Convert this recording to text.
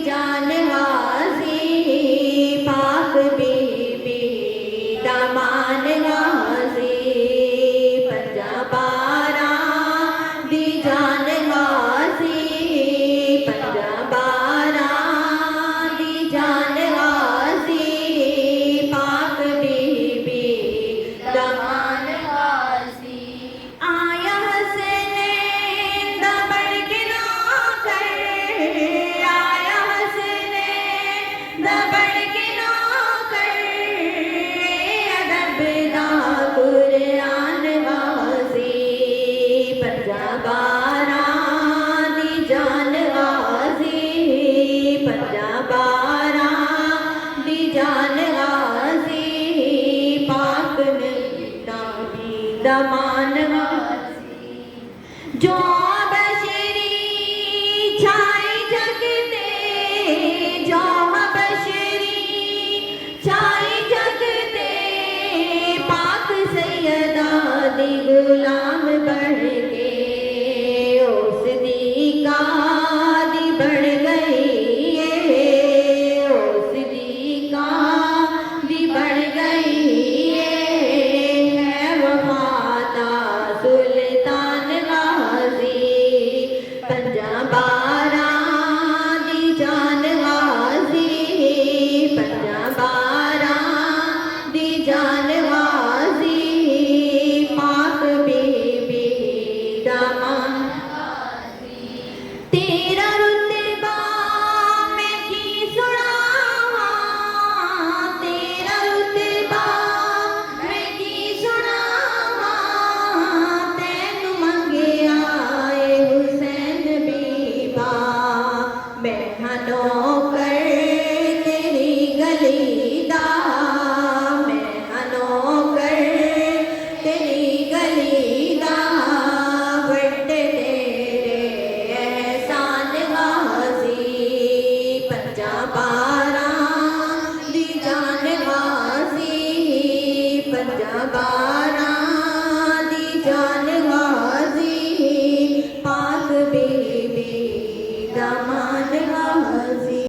जान गाजी पाक बीबी दामान गाजी पंजाबारा दी जान गाजी पंजाबारा दी जान गाजी पाक बीबी दामान गाजी आया हसनैन दबड़ के नौकर आया हसनैन दबड़ के नौकर अदब दा कुरान गाजी पंजाबारा दी जान गाजी पंजाबारा दी जान गाजी पाक नबी दमान गाजी जो बशरी छाई जगते जो बशरी छाई जगते पाक सैयदा दी गुलाम बढ़ के उस दी कादी बढ़ गई उस दी कादी बढ़ गई है वफादा सुल्तान गाजी पंजाबारा दी जान गाजी पंजाबारा दी जान गाजी पाक बीबी दामान तेरा रुतबा मैं की सुनावा तेरा रुतबा मैं की सुनावा तैनू मंगे आए हुसैन बीबा मैं नौकर